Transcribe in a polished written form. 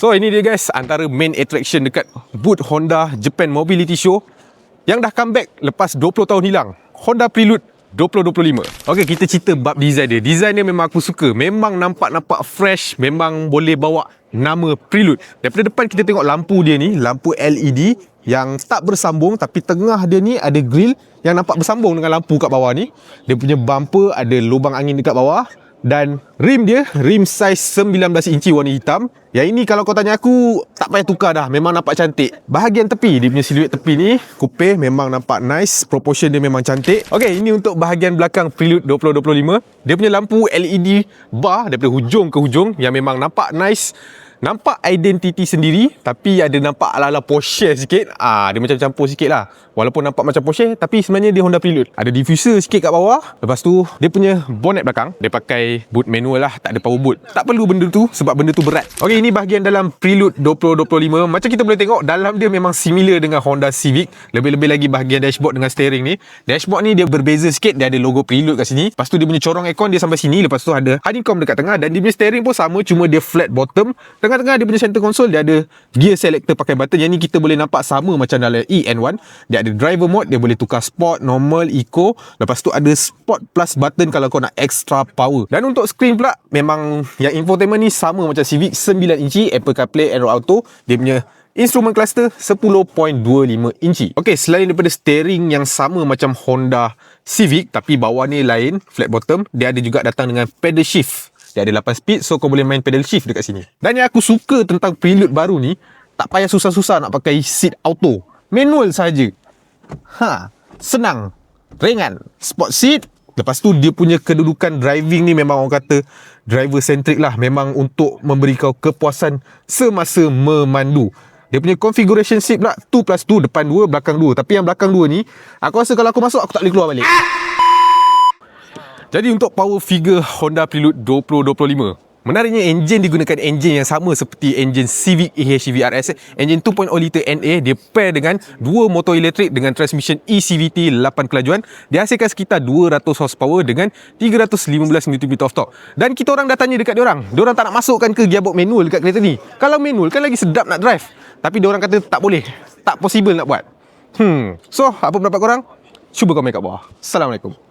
So ini dia guys, antara main attraction dekat booth Honda Japan Mobility Show yang dah comeback lepas 20 tahun hilang, Honda Prelude 2025. Okay, kita cerita bab design dia. Design dia memang aku suka. Memang nampak fresh. Memang boleh bawa nama Prelude. Daripada depan kita tengok lampu dia ni, lampu LED yang tak bersambung, tapi tengah dia ni ada grill yang nampak bersambung dengan lampu kat bawah ni. Dia punya bumper ada lubang angin dekat bawah. Dan rim dia, rim saiz 19 inci warna hitam. Yang ini kalau kau tanya aku, tak payah tukar dah. Memang nampak cantik. Bahagian tepi, dia punya siluet tepi ni, coupe memang nampak nice. Proportion dia memang cantik. Okay, ini untuk bahagian belakang Prelude 2025. Dia punya lampu LED bar daripada hujung ke hujung yang memang nampak nice. Nampak identiti sendiri, tapi ada nampak ala-ala Porsche sikit. Dia macam campur sikit lah. Walaupun nampak macam Porsche, tapi sebenarnya dia Honda Prelude. Ada diffuser sikit kat bawah. Lepas tu, dia punya bonnet belakang, dia pakai boot manual lah, tak ada power boot. Tak perlu benda tu, sebab benda tu berat. Ok, ini bahagian dalam Prelude 2025. Macam kita boleh tengok, dalam dia memang similar dengan Honda Civic. Lebih-lebih lagi bahagian dashboard dengan steering ni. Dashboard ni dia berbeza sikit, dia ada logo Prelude kat sini. Lepas tu dia punya corong aircon dia sampai sini. Lepas tu ada honeycomb dekat tengah. Dan dia punya steering pun sama, cuma dia flat bottom. Tengah-tengah dia punya center console, dia ada gear selector pakai button. Yang ni kita boleh nampak sama macam dalam EN1. Dia ada driver mode, dia boleh tukar sport, normal, eco. Lepas tu ada sport plus button kalau kau nak extra power. Dan untuk screen pula, memang yang infotainment ni sama macam Civic, 9 inci, Apple CarPlay, Android Auto. Dia punya instrument cluster 10.25 inci. Ok, selain daripada steering yang sama macam Honda Civic, tapi bawah ni lain, flat bottom, dia ada juga datang dengan pedal shift. Dia ada 8 speed, so kau boleh main pedal shift dekat sini. Dan yang aku suka tentang Prelude baru ni, tak payah susah-susah nak pakai seat auto. Manual saja. Senang, ringan. Sport seat. Lepas tu dia punya kedudukan driving ni memang orang kata driver centric lah. Memang untuk memberi kau kepuasan semasa memandu. Dia punya configuration seat pula 2+2, depan 2, belakang 2. Tapi yang belakang 2 ni, aku rasa kalau aku masuk, aku tak boleh keluar balik. Jadi untuk power figure Honda Prelude 2025, menariknya enjin digunakan enjin yang sama seperti enjin Civic EHEV RS. Enjin 2.0 liter NA, dia pair dengan dua motor elektrik dengan transmission eCVT 8 kelajuan. Dihasilkan sekitar 200 horsepower dengan 315 Nm of torque. Dan kita orang dah tanya dekat diorang tak nak masukkan ke gearbox manual dekat kereta ni. Kalau manual kan lagi sedap nak drive. Tapi diorang kata tak boleh, tak possible nak buat. So, apa pendapat korang? Cuba komen kat bawah. Assalamualaikum.